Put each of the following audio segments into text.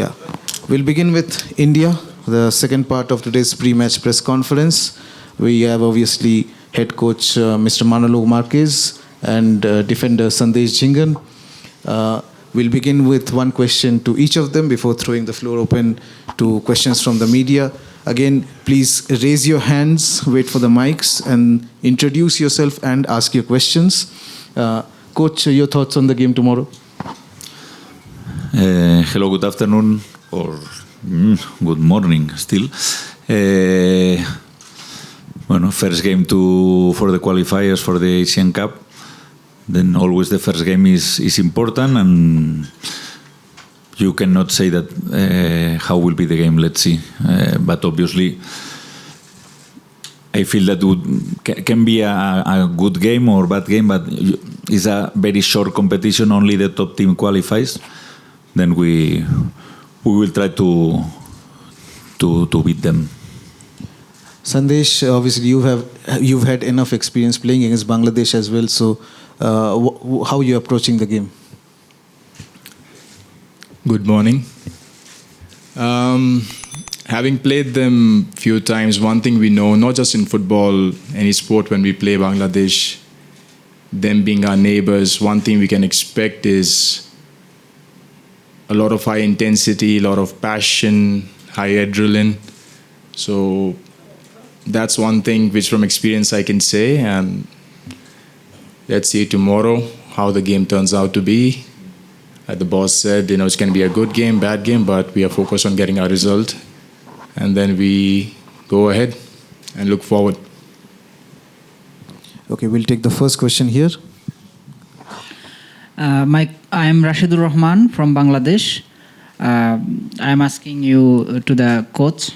Yeah. We'll begin with India, the second part of today's pre-match press conference. We have obviously head coach Mr. Manolo Marquez and defender Sandesh Jhingan. We'll begin with one question to each of them before throwing the floor open to questions from the media. Again, please raise your hands, wait for the mics, and introduce yourself and ask your questions. Coach, your thoughts on the game tomorrow? Hello, good afternoon, or good morning still. First game for the qualifiers for the Asian Cup. Then always the first game is important, and you cannot say that how will be the game. Let's see. But obviously, I feel that can be a good game or bad game, but it's a very short competition. Only the top team qualifies. Then we will try to beat them. Sandesh, obviously you've had enough experience playing against Bangladesh as well. So, how are you approaching the game? Good morning. Having played them a few times, one thing we know, not just in football, any sport, when we play Bangladesh, them being our neighbors, one thing we can expect is a lot of high intensity, a lot of passion, high adrenaline. So that's one thing which from experience I can say, and let's see tomorrow how the game turns out to be. The boss said, it's going to be a good game, bad game, but we are focused on getting our result. And then we go ahead and look forward. Okay, we'll take the first question here. I am Rashidur Rahman from Bangladesh. I am asking you to the coach.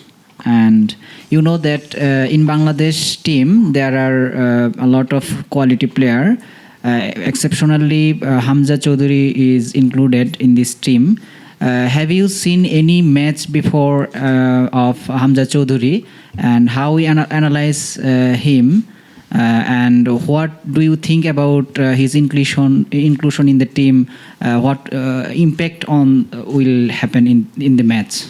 And you know that in Bangladesh team, there are a lot of quality players. Exceptionally, Hamza Choudhury is included in this team. Have you seen any match before of Hamza Choudhury, and how we analyze him, and what do you think about his inclusion in the team? What impact will happen in the match?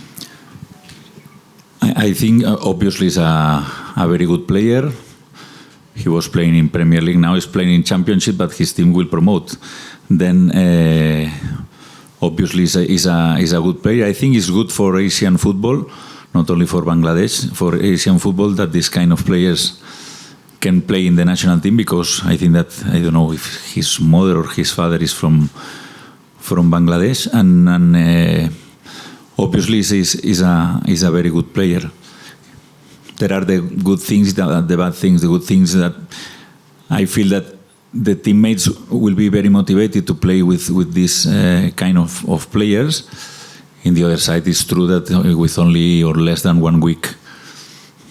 I think obviously he's a very good player. He was playing in Premier League, now he's playing in Championship, but his team will promote. Then obviously he's a good player. I think it's good for Asian football, not only for Bangladesh, for Asian football, that this kind of players can play in the national team, because I think that, I don't know if his mother or his father is from Bangladesh, and obviously he's a very good player. There are the good things, the bad things. The good things that I feel that the teammates will be very motivated to play with this kind of players. In the other side, it's true that with only or less than 1 week,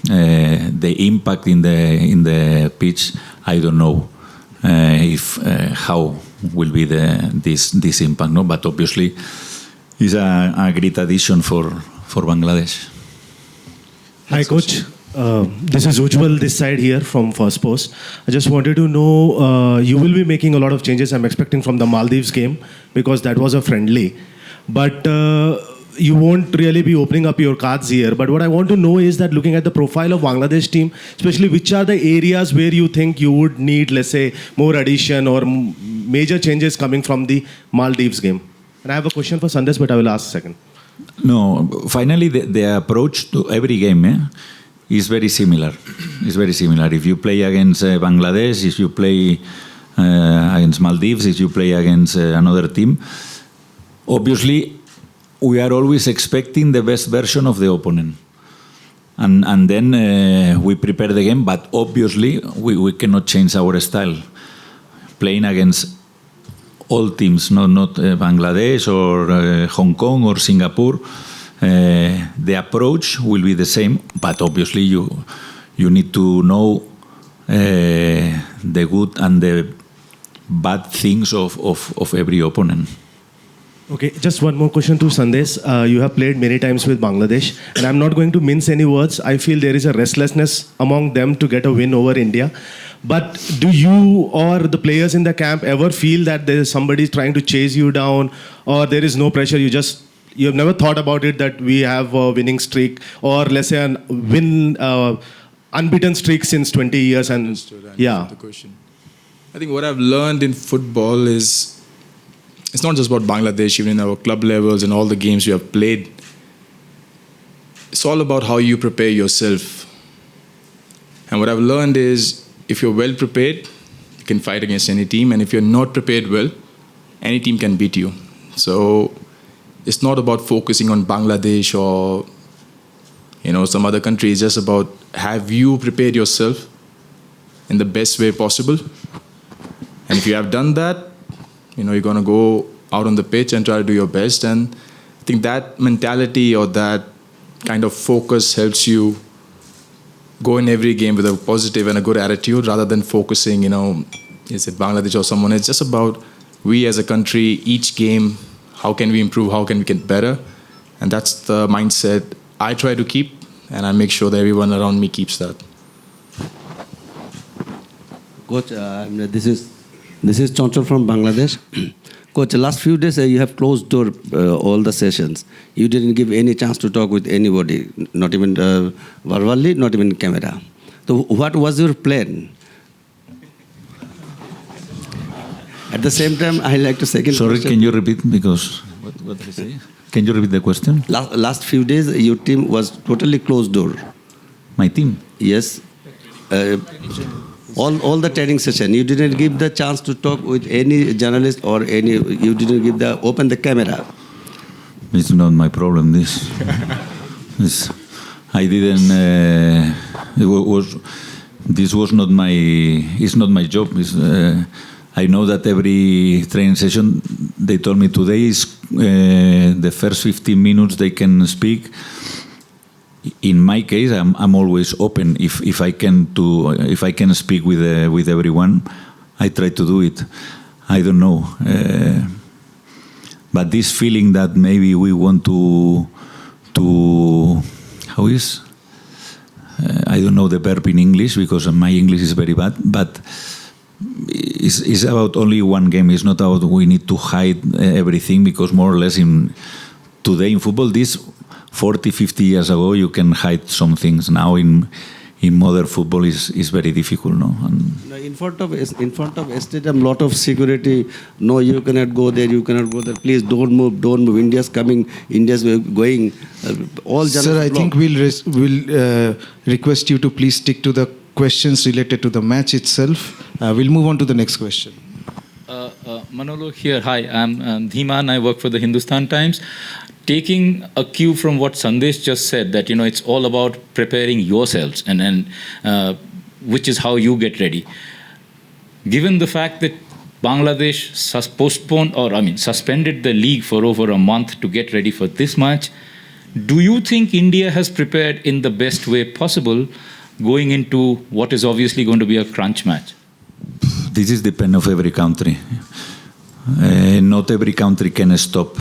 the impact in the pitch, I don't know if how will be this impact. No, but obviously, it's a great addition for Bangladesh. Hi, Coach. This is Ujjwal, this side here from First Post. I just wanted to know, you will be making a lot of changes, I'm expecting, from the Maldives game, because that was a friendly. But you won't really be opening up your cards here. But what I want to know is that, looking at the profile of Bangladesh team, especially which are the areas where you think you would need, let's say, more addition or major changes coming from the Maldives game? And I have a question for Sandesh, but I will ask second. No, finally the approach to every game is very similar. It's very similar. If you play against Bangladesh, if you play against Maldives, if you play against another team, obviously we are always expecting the best version of the opponent. And then we prepare the game, but obviously we cannot change our style. Playing against all teams, not Bangladesh or Hong Kong or Singapore, the approach will be the same, but obviously you need to know the good and the bad things of every opponent. Okay, just one more question to Sandesh. You have played many times with Bangladesh, and I'm not going to mince any words. I feel there is a restlessness among them to get a win over India. But do you or the players in the camp ever feel that there is somebody trying to chase you down, or there is no pressure, you just You have never thought about it that we have a winning streak, or let's say unbeaten streak since 20 years. And Understood yeah, the question. I think what I've learned in football is it's not just about Bangladesh, even in our club levels and all the games we have played. It's all about how you prepare yourself. And what I've learned is if you're well prepared, you can fight against any team. And if you're not prepared well, any team can beat you. So it's not about focusing on Bangladesh or some other country. It's just about have you prepared yourself in the best way possible. And if you have done that, you're going to go out on the pitch and try to do your best. And I think that mentality or that kind of focus helps you go in every game with a positive and a good attitude rather than focusing, is it Bangladesh or someone? It's just about we as a country, each game, how can we improve, how can we get better? And that's the mindset I try to keep, and I make sure that everyone around me keeps that. Coach, this is Chanchal from Bangladesh. Coach, last few days you have closed door all the sessions. You didn't give any chance to talk with anybody, not even verbally, not even camera. So what was your plan? At the same time, I like to second. Sorry, question. can you repeat? Because what did I say? Can you repeat the question? Last few days, your team was totally closed door. My team? Yes. All the training session, you didn't give the chance to talk with any journalist or you didn't give open the camera. It's not my problem, this. I didn't, this was not it's not my job. I know that every training session, they told me today is the first 15 minutes they can speak. In my case, I'm always open. If I can speak with everyone, I try to do it. I don't know, but this feeling that maybe we want to how is I don't know the verb in English because my English is very bad, but it's about only one game. It's not about we need to hide everything because more or less today in football, this 40, 50 years ago, you can hide some things. Now in modern football is very difficult, no? And in front of stadium, lot of security. No, you cannot go there. You cannot go there. Please don't move. Don't move. India's coming. India's going. All. Sir, I think we'll request you to please stick to the questions related to the match itself. We'll move on to the next question. Manolo here. Hi, I'm Jhingan. I work for the Hindustan Times. Taking a cue from what Sandesh just said, that it's all about preparing yourselves, and which is how you get ready. Given the fact that Bangladesh suspended the league for over a month to get ready for this match, do you think India has prepared in the best way possible going into what is obviously going to be a crunch match? this is depend of every country. Not every country can stop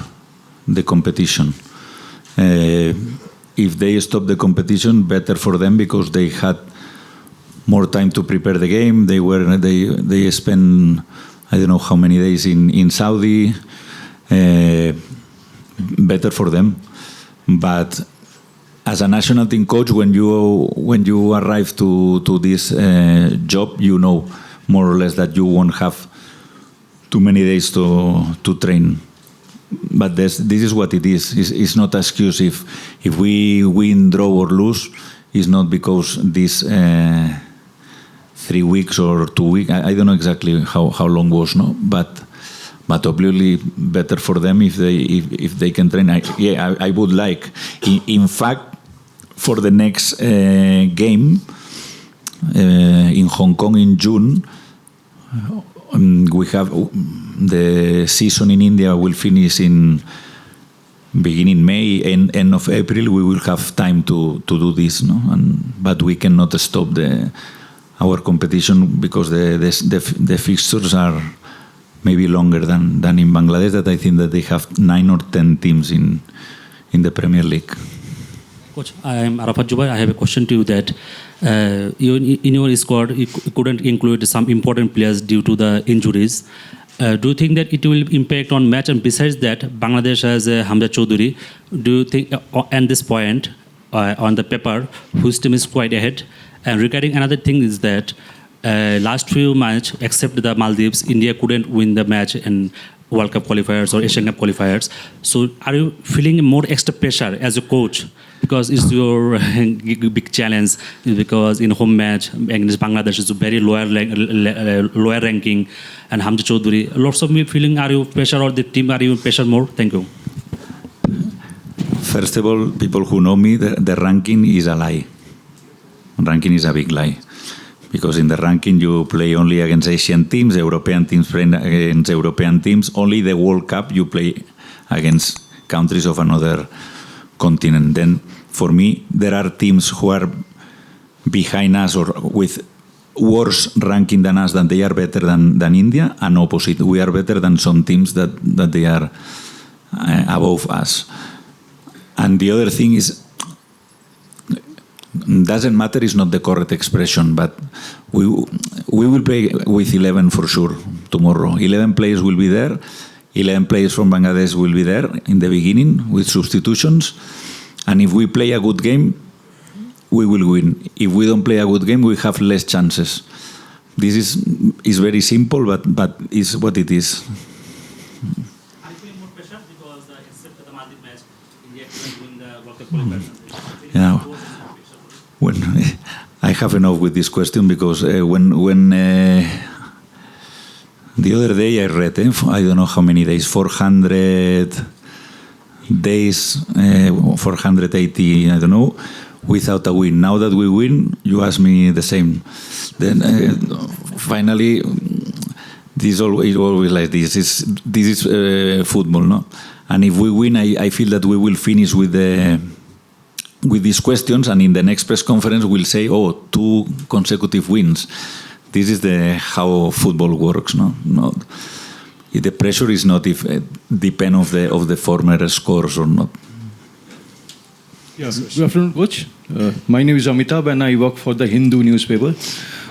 the competition. If they stop the competition, better for them because they had more time to prepare the game. They spent I don't know how many days in Saudi. Better for them. But as a national team coach, when you arrive to this job, you know more or less that you won't have too many days to train. But this is what it is. It's not an excuse if we win, draw or lose. It's not because this 3 weeks or 2 weeks. I don't know exactly how long was, no. But obviously better for them if they can train. I would like. In fact, for the next game in Hong Kong in June, we have the season in India will finish in beginning May, end of April. We will have time to do this, no. But we cannot stop our competition because the fixtures are maybe longer than in Bangladesh. That I think that they have 9 or 10 teams in the Premier League. Coach, I am Arafat Jubai. I have a question to you that in your squad you couldn't include some important players due to the injuries, Do you think that it will impact on match? And besides that, Bangladesh has Hamza Choudhury. Do you think at this point on the paper, whose team is quite ahead? And regarding another thing is that last few matches, except the Maldives, India couldn't win the match in World Cup qualifiers or Asian Cup qualifiers. So are you feeling more extra pressure as a coach? Because it's your big challenge, because in home match against Bangladesh is a very lower ranking, and Hamza Choudhury, lots of me feeling, are you pressure or the team, are you pressure more? Thank you. First of all, people who know me, the ranking is a lie. Ranking is a big lie. Because in the ranking you play only against Asian teams, European teams play against European teams. Only the World Cup you play against countries of another continent. Then for me, there are teams who are behind us or with worse ranking than us, than they are better than India, and opposite. We are better than some teams that they are above us. And the other thing is, doesn't matter is not the correct expression, but we will play with 11 for sure tomorrow. 11 players will be there. 11 players from Bangladesh will be there in the beginning with substitutions. And if we play a good game, we will win. If we don't play a good game, we have less chances. This is very simple, but is what it is. I feel more pressure because except the Maldives match, India couldn't win the World Cup qualifiers. Yeah. When I have enough with this question, because when the other day I read, I don't know how many days, 400 days, 480, I don't know, without a win. Now that we win, you ask me the same. Then finally, this is always like this. This is football, no? And if we win, I feel that we will finish with these questions, and in the next press conference we'll say, 2 consecutive wins. This is how football works, no? The pressure is not if depend of the former scores or not. Yes, good afternoon, Coach. My name is Amitabh and I work for the Hindu newspaper.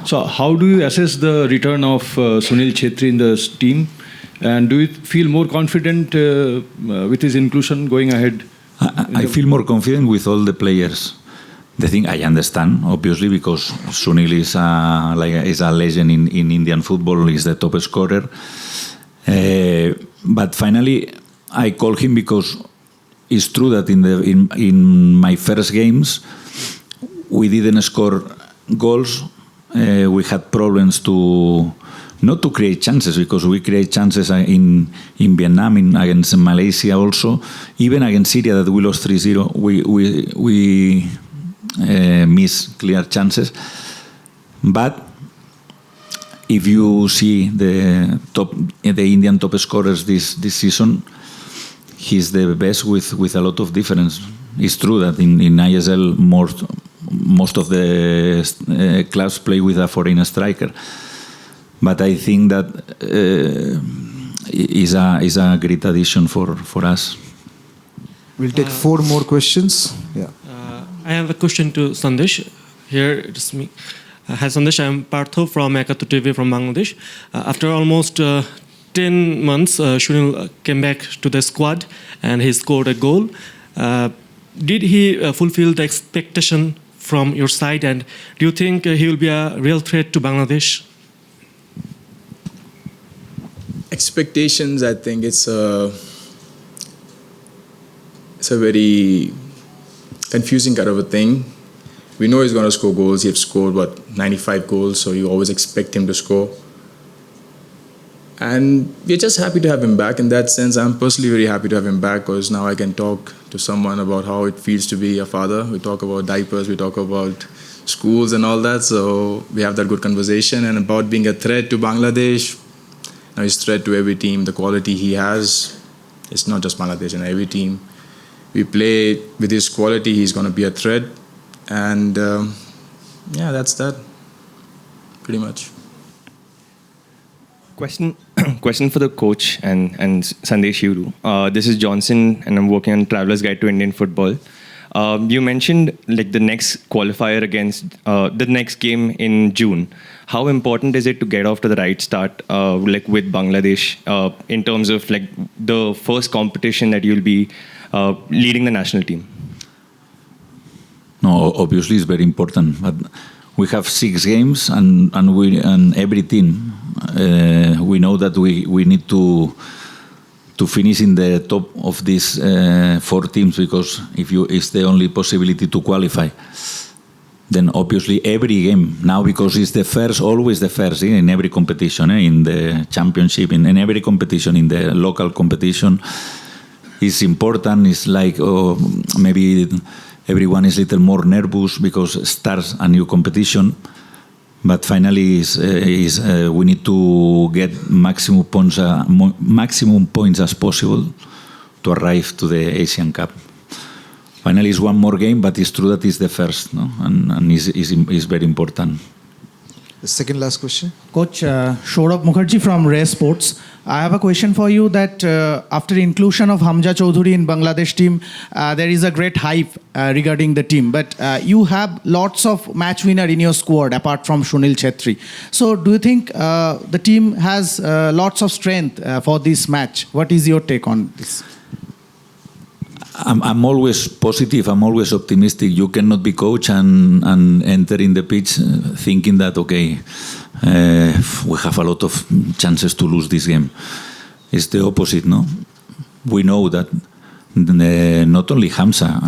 So how do you assess the return of Sunil Chhetri in the team? And do you feel more confident with his inclusion going ahead? I feel more confident with all the players. The thing I understand, obviously, because Sunil is a legend in Indian football, is the top scorer. But finally, I call him because it's true that in my first games we didn't score goals. We had problems not to create chances, because we create chances in Vietnam, against Malaysia also. Even against Syria that we lost 3-0, we miss clear chances. But if you see the Indian top scorers this season, he's the best with a lot of difference. It's true that in ISL most of the clubs play with a foreign striker. But I think that is a great addition for us. We'll take 4 more questions. Yeah. I have a question to Sandesh. Here it is me. Hi Sandesh, I am Partho from Ekattu TV from Bangladesh. After almost 10 months, Sunil came back to the squad and he scored a goal. Did he fulfill the expectation from your side, and do you think he will be a real threat to Bangladesh? Expectations, I think it's a very confusing kind of a thing. We know he's going to score goals. He's scored 95 goals, so you always expect him to score. And we're just happy to have him back. In that sense, I'm personally very happy to have him back, because now I can talk to someone about how it feels to be a father. We talk about diapers, we talk about schools and all that, so we have that good conversation. And about being a threat to Bangladesh, now he's a threat to every team. The quality he has, it's not just Bangladesh, and every team we play with his quality, he's going to be a threat. And that's that, pretty much. Question for the coach and Sandesh Jhingan. This is Johnson, and I'm working on Traveler's Guide to Indian Football. You mentioned like the next qualifier against the next game in June. How important is it to get off to the right start, like with Bangladesh, in terms of like the first competition that you'll be leading the national team? No, obviously it's very important, but we have 6 games, and every team we know that we need to finish in the top of these 4 teams, because if it's the only possibility to qualify. Then obviously every game now, because it's the first, always the first in every competition, in the championship, in every competition, in the local competition, is important. It's like maybe everyone is a little more nervous because it starts a new competition. But finally, we need to get maximum points as possible to arrive to the Asian Cup. Finally, it's one more game, but it's true that it's the first, no? And is very important. The second last question. Coach, Saurabh Mukherjee from Rare Sports. I have a question for you that after inclusion of Hamza Choudhury in Bangladesh team, there is a great hype regarding the team. But you have lots of match winner in your squad apart from Sunil Chhetri. So do you think the team has lots of strength for this match? What is your take on this? I'm always positive. I'm always optimistic. You cannot be coach and enter in the pitch thinking that, okay, we have a lot of chances to lose this game. It's the opposite, no? We know that not only Hamza,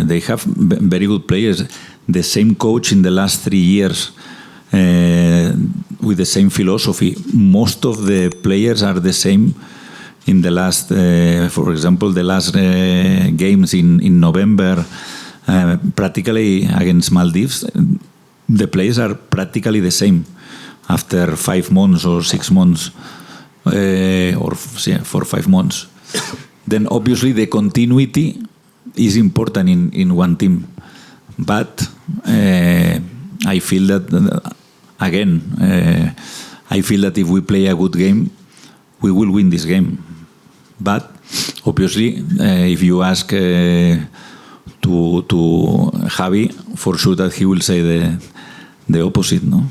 they have very good players. The same coach in the last 3 years with the same philosophy. Most of the players are the same. In the last, for example, the last games in November, practically against Maldives, the players are practically the same after 5 months or 6 months, or 5 months. Then obviously the continuity is important in one team. But I feel that, again, I feel that if we play a good game, we will win this game. But obviously, if you ask to Javi, for sure that he will say the opposite, no?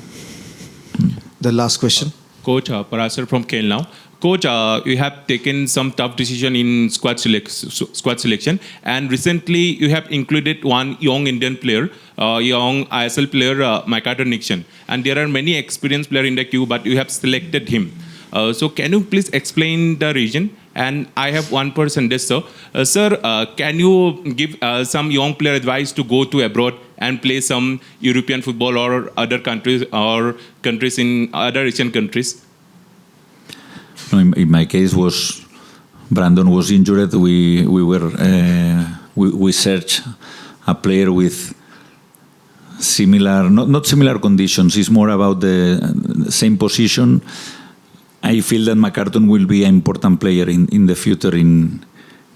The last question. Coach Parasar from KL now. Coach, you have taken some tough decision in squad selection, and recently you have included one young Indian player, young ISL player, Makato Nixon. And there are many experienced players in the queue, but you have selected him. So can you please explain the reason? And I have one person, this sir. Sir, can you give some young player advice to go to abroad and play some European football or other countries in other Asian countries? No, in my case, Brandon was injured. We searched a player with similar, not similar conditions. It's more about the same position. I feel that McCarton will be an important player in the future in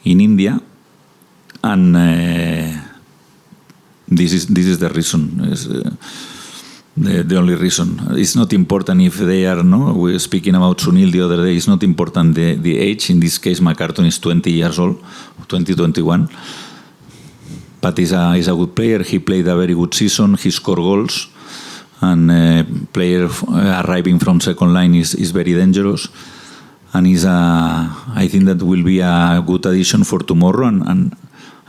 India, and this is the reason. It's, the only reason. It's not important if they are, no, we were speaking about Sunil the other day, it's not important the age. In this case, McCarton is 20 years old, 2021. But he's a good player. He played a very good season. He scored goals. And player arriving from second line is very dangerous. And I think that will be a good addition for tomorrow, and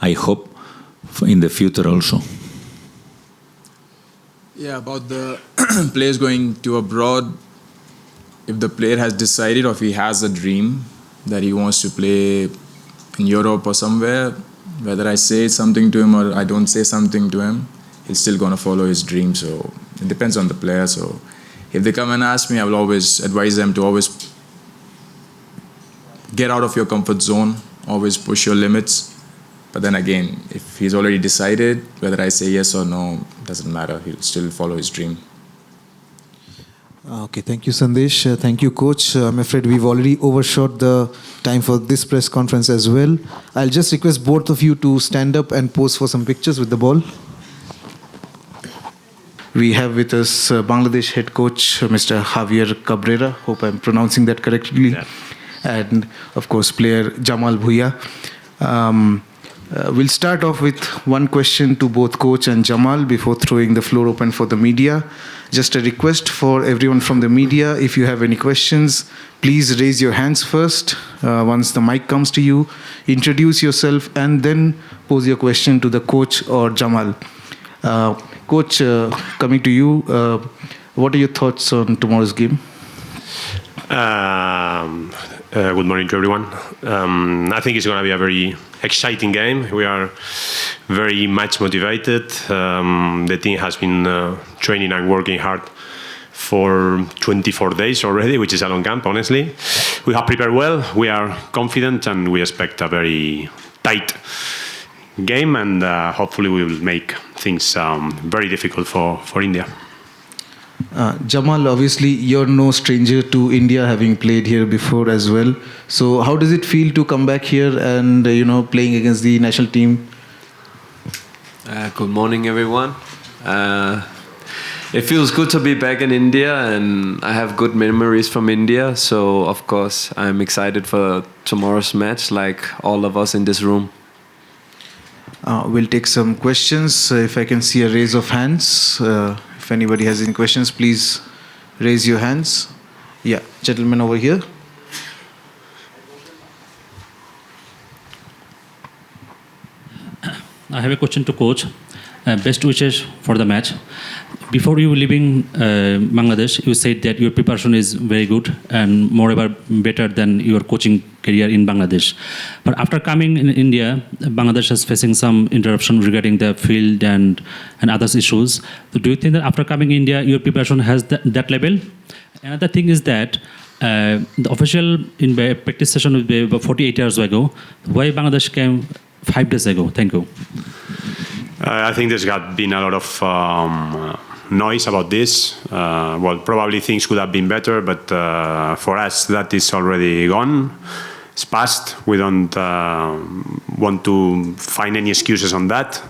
I hope in the future also. Yeah, about the players going to abroad, if the player has decided or if he has a dream that he wants to play in Europe or somewhere, whether I say something to him or I don't say something to him, he's still going to follow his dream. So it depends on the player. So if they come and ask me, I will always advise them to always get out of your comfort zone, always push your limits. But then again, if he's already decided, whether I say yes or no, doesn't matter. He'll still follow his dream. Okay, thank you, Sandesh. Thank you, Coach. I'm afraid we've already overshot the time for this press conference as well. I'll just request both of you to stand up and pose for some pictures with the ball. We have with us Bangladesh head coach, Mr. Javier Cabrera. Hope I'm pronouncing that correctly. Yeah. And, of course, player Jamal Bhuyan. We'll start off with one question to both coach and Jamal before throwing the floor open for the media. Just a request for everyone from the media, if you have any questions, please raise your hands first. Once the mic comes to you, introduce yourself and then pose your question to the coach or Jamal. Coach, coming to you, what are your thoughts on tomorrow's game? Good morning to everyone. I think it's going to be a very exciting game. We are very much motivated. The team has been training and working hard for 24 days already, which is a long camp, honestly. We have prepared well. We are confident and we expect a very tight game, and hopefully we will make things very difficult for India. Jamal, obviously you're no stranger to India, having played here before as well. So how does it feel to come back here and playing against the national team? Good morning, everyone. It feels good to be back in India, and I have good memories from India. So of course I'm excited for tomorrow's match, like all of us in this room. We'll take some questions. If I can see a raise of hands. If anybody has any questions, please raise your hands. Yeah, gentleman over here. I have a question to coach. Best wishes for the match. Before you leaving Bangladesh, you said that your preparation is very good and moreover better than your coaching career in Bangladesh. But after coming in India, Bangladesh is facing some interruption regarding the field and other issues. So do you think that after coming India, your preparation has that level? Another thing is that the official in practice session will be about 48 hours ago. Why Bangladesh came 5 days ago? Thank you. I think there's been a lot of noise about this. Well, probably things could have been better, but for us that is already gone. It's past. We don't want to find any excuses on that.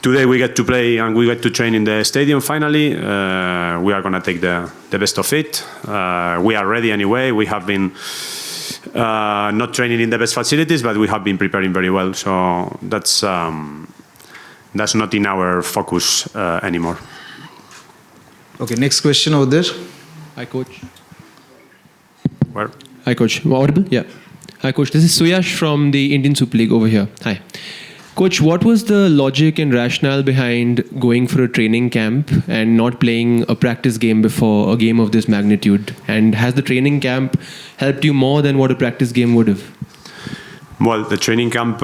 Today we get to play and we get to train in the stadium finally. We are going to take the best of it. We are ready anyway. We have been not training in the best facilities, but we have been preparing very well. So that's not in our focus anymore. Okay, next question over there. Hi, coach. Where? Hi, coach. Am I audible? Yeah. Hi, coach. This is Suyash from the Indian Super League over here. Hi. Coach, what was the logic and rationale behind going for a training camp and not playing a practice game before a game of this magnitude? And has the training camp helped you more than what a practice game would have? Well, the training camp,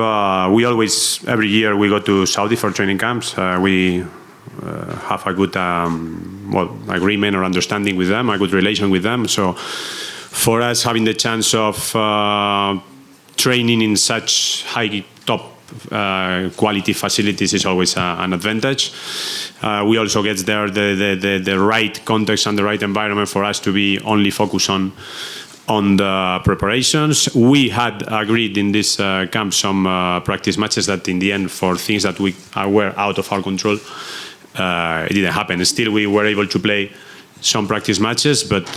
we always, every year we go to Saudi for training camps. We have a good agreement or understanding with them, a good relation with them. So for us, having the chance of training in such high top quality facilities is always an advantage. We also get there the right context and the right environment for us to be only focused on the preparations. We had agreed in this camp some practice matches that in the end, for things that were out of our control, it didn't happen. Still, we were able to play some practice matches, but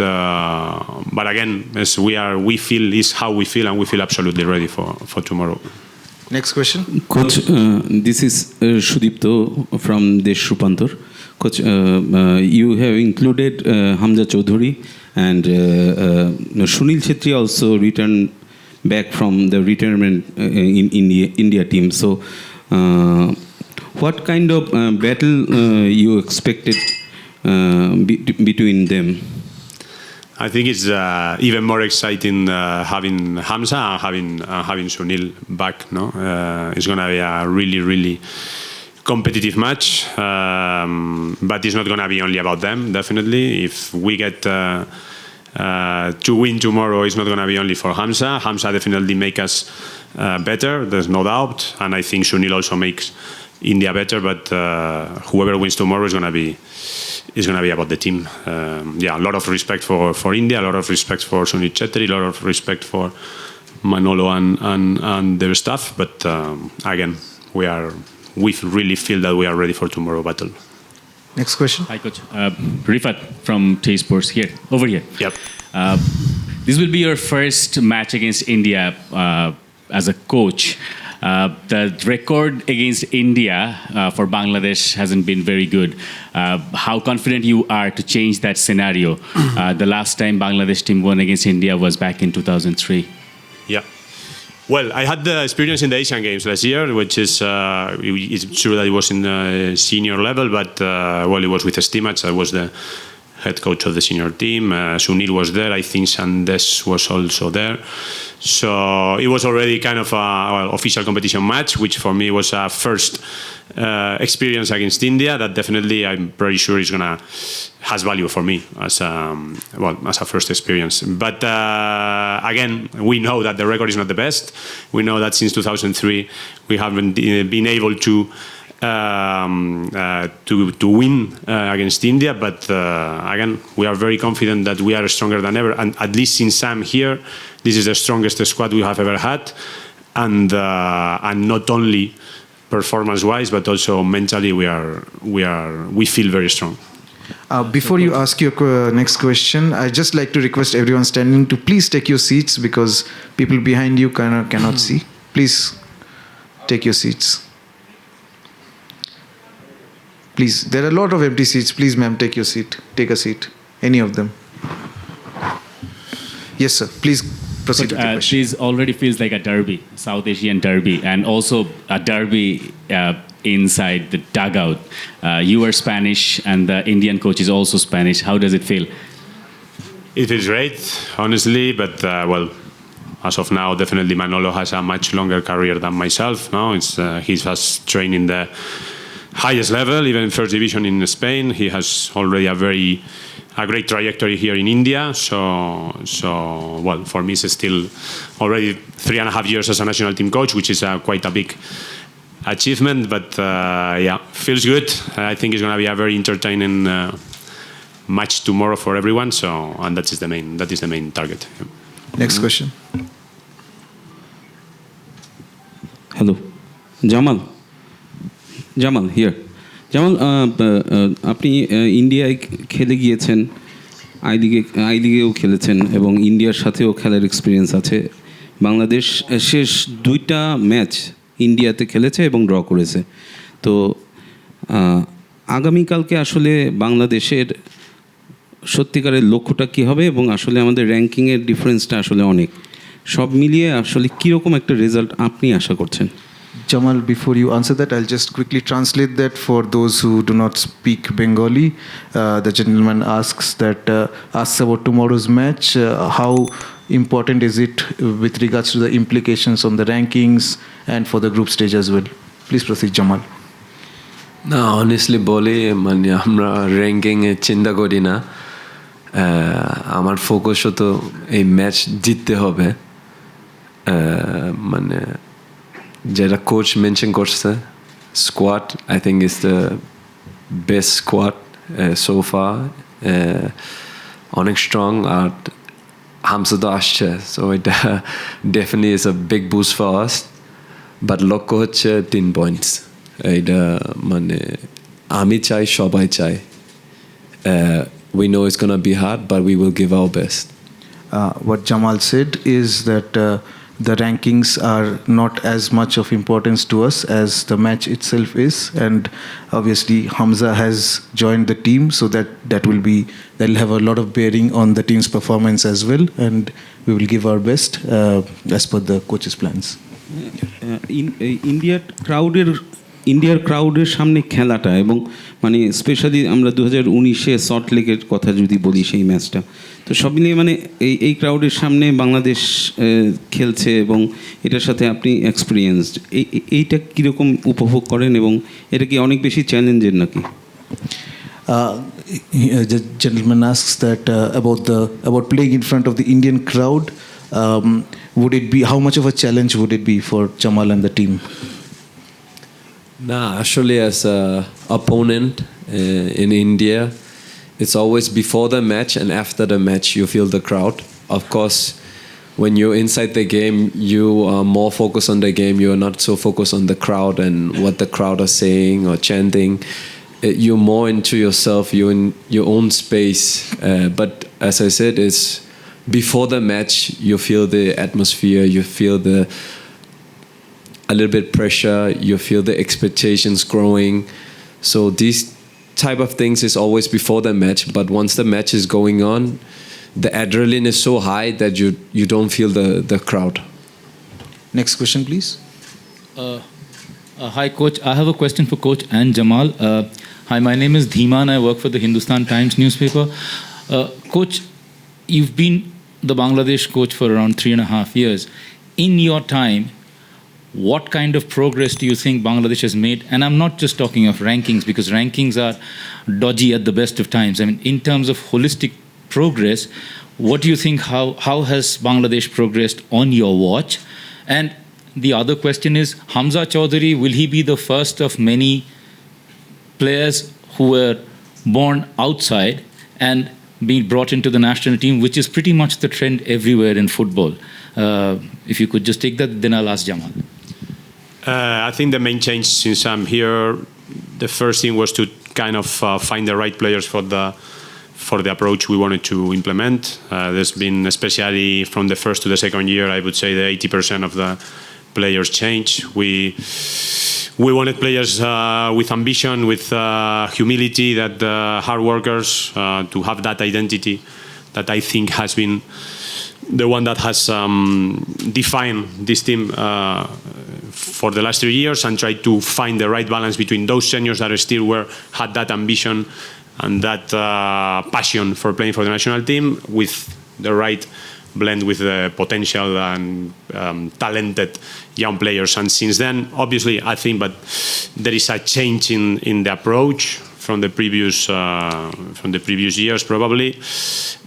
again, as we feel is how we feel, and we feel absolutely ready for tomorrow. Next question. Coach, this is Sudipto from Desh Rupantor. Coach, you have included Hamza Chaudhary and Sunil Chhetri also returned back from the retirement in India team. So, what kind of battle you expected between them? I think it's even more exciting having Hamza and having Sunil back. No, it's going to be a really, really competitive match, but it's not going to be only about them. Definitely, if we get to win tomorrow, it's not going to be only for Hamza. Hamza definitely make us better. There's no doubt, and I think Sunil also makes India better. But whoever wins tomorrow is going to be about the team. Yeah, a lot of respect for India, a lot of respect for Sunil Chhetri, a lot of respect for Manolo and their staff. But again, we really feel that we are ready for tomorrow battle. Next question. Hi, Coach. Rifat from Tay Sports here. Over here. Yep. This will be your first match against India as a coach. The record against India for Bangladesh hasn't been very good. How confident you are to change that scenario? The last time Bangladesh team won against India was back in 2003. Yeah. Well, I had the experience in the Asian Games last year, which is it's true that it was in the senior level, but well, it was with Stimac. I was the head coach of the senior team. Sunil was there. I think Sandesh was also there. So it was already kind of a official competition match, which for me was a first experience against India. That definitely, I'm pretty sure, is gonna has value for me as a first experience. But again, we know that the record is not the best. We know that since 2003 we haven't been able to win against India. But again, we are very confident that we are stronger than ever. And at least since I'm here, this is the strongest squad we have ever had, and not only performance-wise, but also mentally, we feel very strong. Before you ask your next question, I'd just like to request everyone standing to please take your seats, because people behind you cannot see. Please take your seats. Please, there are a lot of empty seats. Please, ma'am, take your seat. Take a seat. Any of them. Yes, sir. Please proceed with the question. This already feels like a derby, South Asian derby, and also a derby inside the dugout. You are Spanish, and the Indian coach is also Spanish. How does it feel? It feels great, honestly, but well, as of now, definitely Manolo has a much longer career than myself. No, he has trained in the highest level, even first division in Spain. He has already a great trajectory here in India. So well, for me, it's still already 3.5 years as a national team coach, which is quite a big achievement. But yeah, feels good. I think it's going to be a very entertaining match tomorrow for everyone. So, and that is the main target. Next question. Hello, Jamal here. Jamal, আপনি ইন্ডিয়ায় খেলে গিয়েছেন, I লিগেও খেলেছেন এবং ইন্ডিয়ার সাথেও খেলার experience আছে। বাংলাদেশ শেষ 2টা ম্যাচ ইন্ডিয়াতে খেলেছে এবং ড্র করেছে। তো আগামীকালকে আসলে বাংলাদেশের সত্যিকারের লক্ষ্যটা কী হবে এবং আসলে আমাদের র্যাঙ্কিংয়ের ডিফারেন্সটা আসলে অনেক, সব মিলিয়ে আসলে কীরকম একটা রেজাল্ট আপনি আশা করছেন? Jamal, before you answer that, I'll just quickly translate that for those who do not speak Bengali. The gentleman asks about tomorrow's match. How important is it with regards to the implications on the rankings and for the group stage as well? Please proceed, Jamal. না, honestly বলি, মানে আমরা ranking এ চিন্তা করি না। আমার focus হতো এই ম্যাচ জিততে হবে। মানে যেটা কোচ মেনশন করছে, squad I think is the best squad so far, অনেক স্ট্রং। আর হামসা তো আসছে, সো এটা definitely is a big boost for us. But লক্ষ্য হচ্ছে 3 পয়েন্টস। এটা মানে আমি চাই, সবাই চাই। We know it's going to be hard, but we will give our best. What Jamal said is that the rankings are not as much of importance to us as the match itself is, and obviously Hamza has joined the team, so that'll have a lot of bearing on the team's performance as well, and we will give our best as per the coach's plans. ইন্ডিয়ার ক্রাউডের সামনে খেলাটা এবং মানে specially আমরা 2019-এ salt লেকের কথা যদি বলি, সেই ম্যাচটা, তো সব মিলিয়ে মানে এই ক্রাউডের সামনে বাংলাদেশ খেলছে এবং এটার সাথে আপনি এক্সপিরিয়েন্সড, এইটা কীরকম উপভোগ করেন এবং এটা কি অনেক বেশি চ্যালেঞ্জের নাকি? The gentleman asks that about playing in front of the Indian crowd. Would it be, how much of a challenge would it be for Jamal and the team? Nah, actually, as an opponent in India, it's always before the match and after the match you feel the crowd. Of course, when you're inside the game, you are more focused on the game. You're not so focused on the crowd and what the crowd are saying or chanting. You're more into yourself. You're in your own space. But as I said, it's before the match you feel the atmosphere. You feel the a little bit pressure. You feel the expectations growing. So these type of things is always before the match. But once the match is going on, the adrenaline is so high that you don't feel the crowd. Next question, please. Hi, Coach. I have a question for Coach and Jamal. Hi, my name is Dhiman. I work for the Hindustan Times newspaper. Coach, you've been the Bangladesh coach for around 3.5 years. In your time, what kind of progress do you think Bangladesh has made? And I'm not just talking of rankings, because rankings are dodgy at the best of times. I mean, in terms of holistic progress, what do you think, how has Bangladesh progressed on your watch? And the other question is, Hamza Chaudhary, will he be the first of many players who were born outside and being brought into the national team, which is pretty much the trend everywhere in football? If you could just take that, then I'll ask Jamal. I think the main change since I'm here, the first thing was to kind of find the right players for the approach we wanted to implement. There's been, especially from the first to the second year, I would say the 80% of the players change. We wanted players with ambition, with humility, that hard workers, to have that identity that I think has been the one that has defined this team for the last 3 years, and try to find the right balance between those seniors that still had that ambition and that passion for playing for the national team, with the right blend with the potential and talented young players. And since then, obviously, I think, but there is a change in the approach from the previous years, probably.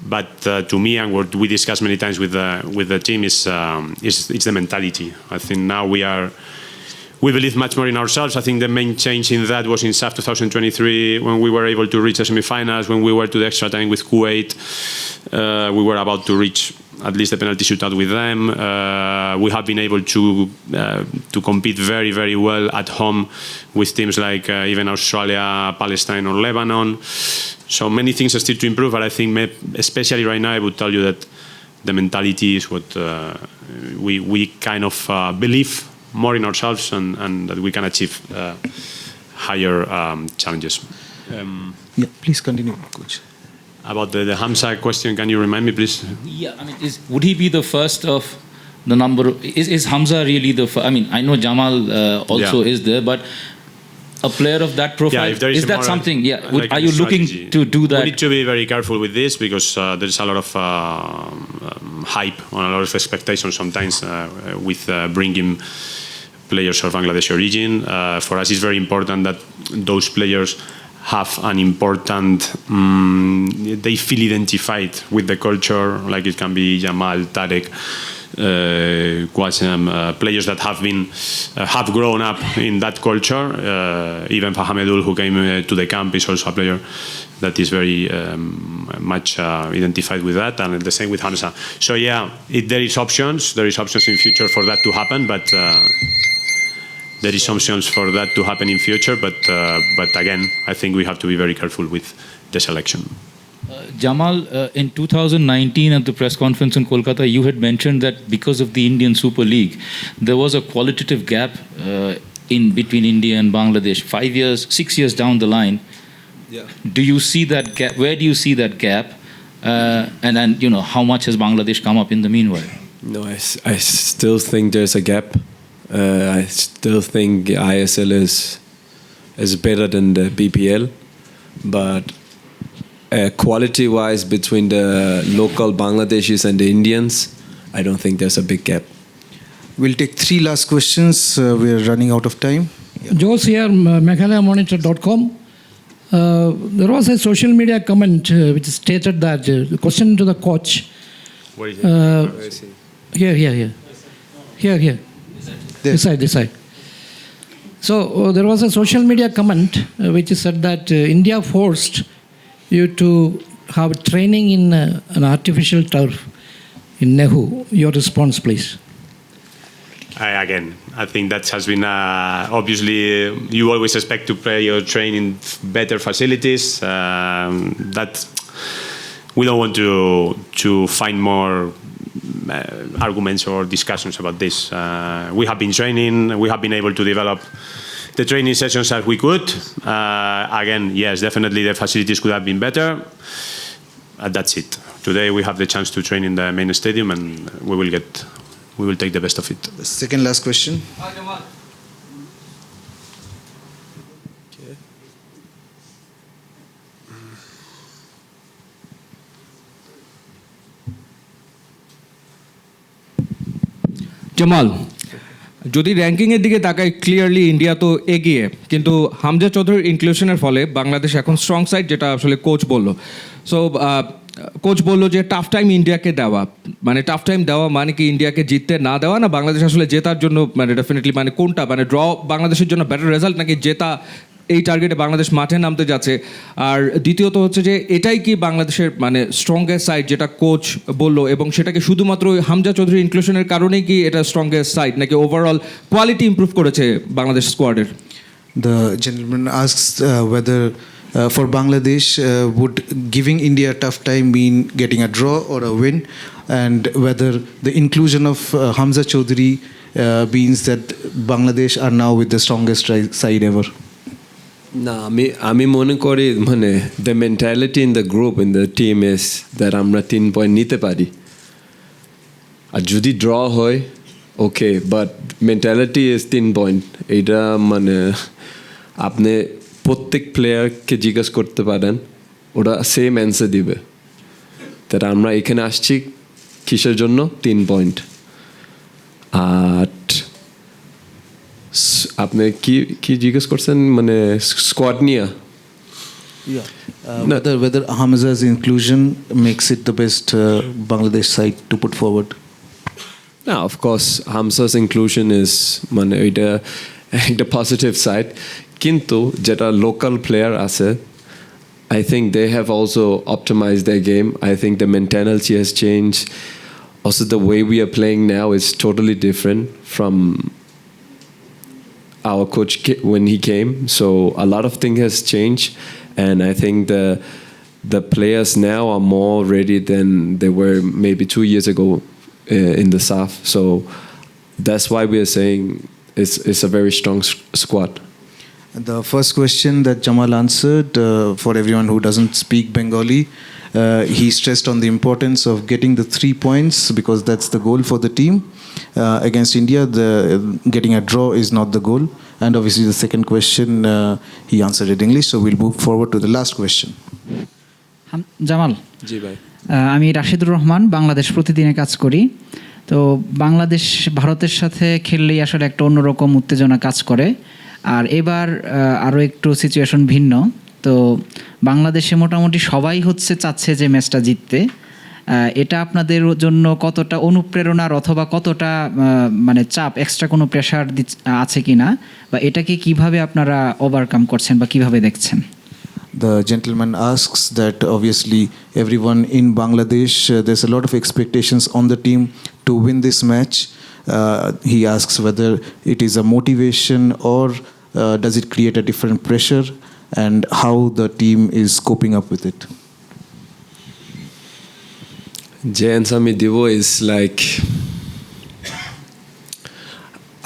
But to me, and what we discussed many times with the team, is the mentality. I think now we believe much more in ourselves. I think the main change in that was in SAF 2023, when we were able to reach the semifinals, when we were to the extra time with Kuwait. We were about to reach at least the penalty shootout with them. We have been able to compete very, very well at home with teams like even Australia, Palestine, or Lebanon. So many things are still to improve, but I think, especially right now, I would tell you that the mentality is what we kind of believe more in ourselves, and that we can achieve higher challenges. Yeah, please continue, Coach. About the Hamza question, can you remind me, please? Yeah, I mean, would he be the first of the number? Is Hamza really the first? I mean, I know Jamal also is there, but a player of that profile, is that something? Yeah, are you looking to do that? We need to be very careful with this, because there's a lot of hype and a lot of expectations sometimes with bringing players of Bangladesh origin. For us, it's very important that those players have an important, they feel identified with the culture, like it can be Jamal, Tarek, Quasem, players that have grown up in that culture. Even Fahamedul, who came to the camp, is also a player that is very much identified with that, and the same with Hamza. So yeah, there is options in future for that to happen, but there is options for that to happen in future, but again, I think we have to be very careful with the selection. Jamal, in 2019 at the press conference in Kolkata, you had mentioned that because of the Indian Super League, there was a qualitative gap in between India and Bangladesh. 6 years down the line, do you see that gap? Where do you see that gap? And how much has Bangladesh come up in the meanwhile? No, I still think there's a gap. I still think ISL is better than the BPL, but quality-wise, between the local Bangladeshis and the Indians, I don't think there's a big gap. We'll take 3 last questions. We're running out of time. Joes here, MeghalayaMonitor.com. There was a social media comment which stated that the question to the coach. Where is it? Here. This side. So there was a social media comment which said that India forced you to have training in an artificial turf in Nehu. Your response, please. I think that has been obviously you always expect to play or train in better facilities. That we don't want to find more arguments or discussions about this. We have been training. We have been able to develop the training sessions as we could. Again, yes, definitely the facilities could have been better. That's it. Today we have the chance to train in the main stadium, and we will take the best of it. The second last question. Jamal, যদি র্যাঙ্কিংয়ের দিকে তাকাই, clearly India তো এগিয়ে, কিন্তু হামজা চৌধুরীর ইনক্লুশনের ফলে বাংলাদেশ এখন strong side, যেটা আসলে কোচ বলল। সো কোচ বললো যে টাফ টাইম ইন্ডিয়াকে দেওয়া, মানে টাফ টাইম দেওয়া মানে কি ইন্ডিয়াকে জিততে না দেওয়া, না বাংলাদেশ আসলে জেতার জন্য, মানে ডেফিনেটলি মানে কোনটা, মানে ড্র বাংলাদেশের জন্য বেটার রেজাল্ট নাকি জেতা, এই টার্গেটে বাংলাদেশ মাঠে নামতে যাচ্ছে? আর দ্বিতীয়ত হচ্ছে যে এটাই কি বাংলাদেশের মানে স্ট্রংগেস্ট সাইড যেটা কোচ বললো, এবং সেটাকে শুধুমাত্র হামজা চৌধুরী ইনক্লুশনের কারণেই কি এটা স্ট্রংগেস্ট সাইড, নাকি ওভারঅল কোয়ালিটি ইমপ্রুভ করেছে Bangladesh স্কোয়াডের? The gentleman asks whether for Bangladesh would giving India a tough time mean getting a draw or a win, and whether the inclusion of Hamza Chaudhary means that Bangladesh are now with the strongest side ever. না, আমি মনে করি মানে the mentality in the group in the team is that আমরা 3 point নিতে পারি, আর যদি draw হয় ওকে, বাট মেন্টালিটি ইজ 3 পয়েন্ট। এইটা মানে আপনি প্রত্যেক প্লেয়ারকে জিজ্ঞেস করতে পারেন, ওরা সেম অ্যান্সার দিবে দ্যাট আমরা এখানে আসছি কিসের জন্য, 3 পয়েন্ট। আর আপনি কি জিজ্ঞেস করছেন মানে স্কোয়াড নিয়ে? Whether Hamza's inclusion makes it the best Bangladesh side to put forward. Yeah, of course, Hamza's inclusion is মানে এটা একটা পজিটিভ সাইড, কিন্তু যেটা লোকাল প্লেয়ার আছে, I think they have also optimized their game. I think the mentality has changed. Also, the way we are playing now is totally different from our coach when he came. So a lot of things has changed, and I think the players now are more ready than they were maybe 2 years ago in the SAF. So that's why we are saying it's a very strong squad. The first question that Jamal answered, for everyone who doesn't speak Bengali, he stressed on the importance of getting the 3 points because that's the goal for the team. Against India, getting a draw is not the goal. And obviously the second question, he answered it in English, so we'll move forward to the last question. Jamal, ji ভাই। আমি রাশিদুর রহমান, বাংলাদেশ প্রতিদিনে কাজ করি। তো বাংলাদেশ ভারতের সাথে খেললেই আসলে একটা অন্যরকম উত্তেজনা কাজ করে, আর এবার আরও একটু সিচুয়েশন ভিন্ন। তো বাংলাদেশে মোটামুটি সবাই চাচ্ছে যে ম্যাচটা জিততে। এটা আপনাদের জন্য কতটা অনুপ্রেরণার অথবা কতটা মানে চাপ, এক্সট্রা কোনো প্রেশার আছে কিনা, বা এটাকে কিভাবে আপনারা ওভারকাম করছেন বা কিভাবে দেখছেন? The gentleman asks that obviously everyone in Bangladesh, there's a lot of expectations on the team to win this match. He asks whether it is a motivation or does it create a different pressure, and how the team is coping up with it. যে answer আমি দিব is like,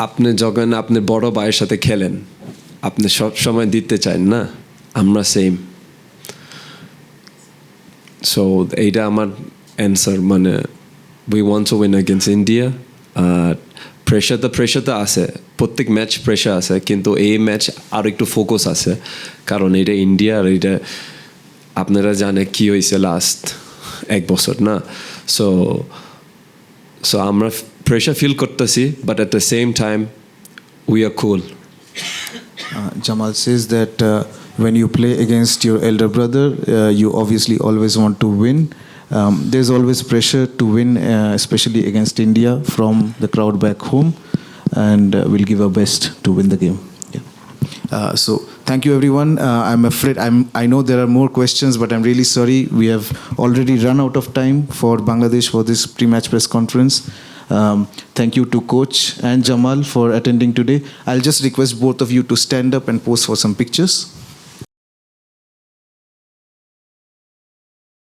আপনি যখন আপনার বড় ভাইয়ের সাথে খেলেন, আপনি সব সময় দিতে চান না, আমরা সেম। সো এইটা আমার অ্যান্সার, মানে we want to win against India. আর প্রেশার তো আছে, প্রত্যেক ম্যাচ প্রেশার আছে, কিন্তু এই ম্যাচ আর একটু ফোকাস আছে, কারণ এটা ইন্ডিয়া, আর এটা আপনারা জানে কি হয়েছে লাস্ট 1 বছর না। সো আমরা প্রেশার ফিল করতেছি, but at the same time we are cool. Jamal says that when you play against your elder brother, you obviously always want to win. There's always pressure to win, especially against India from the crowd back home, and we'll give our best to win the game. Yeah. So thank you everyone. I'm afraid I know there are more questions, but I'm really sorry we have already run out of time for Bangladesh for this pre-match press conference. Thank you to Coach and Jamal for attending today. I'll just request both of you to stand up and pose for some pictures.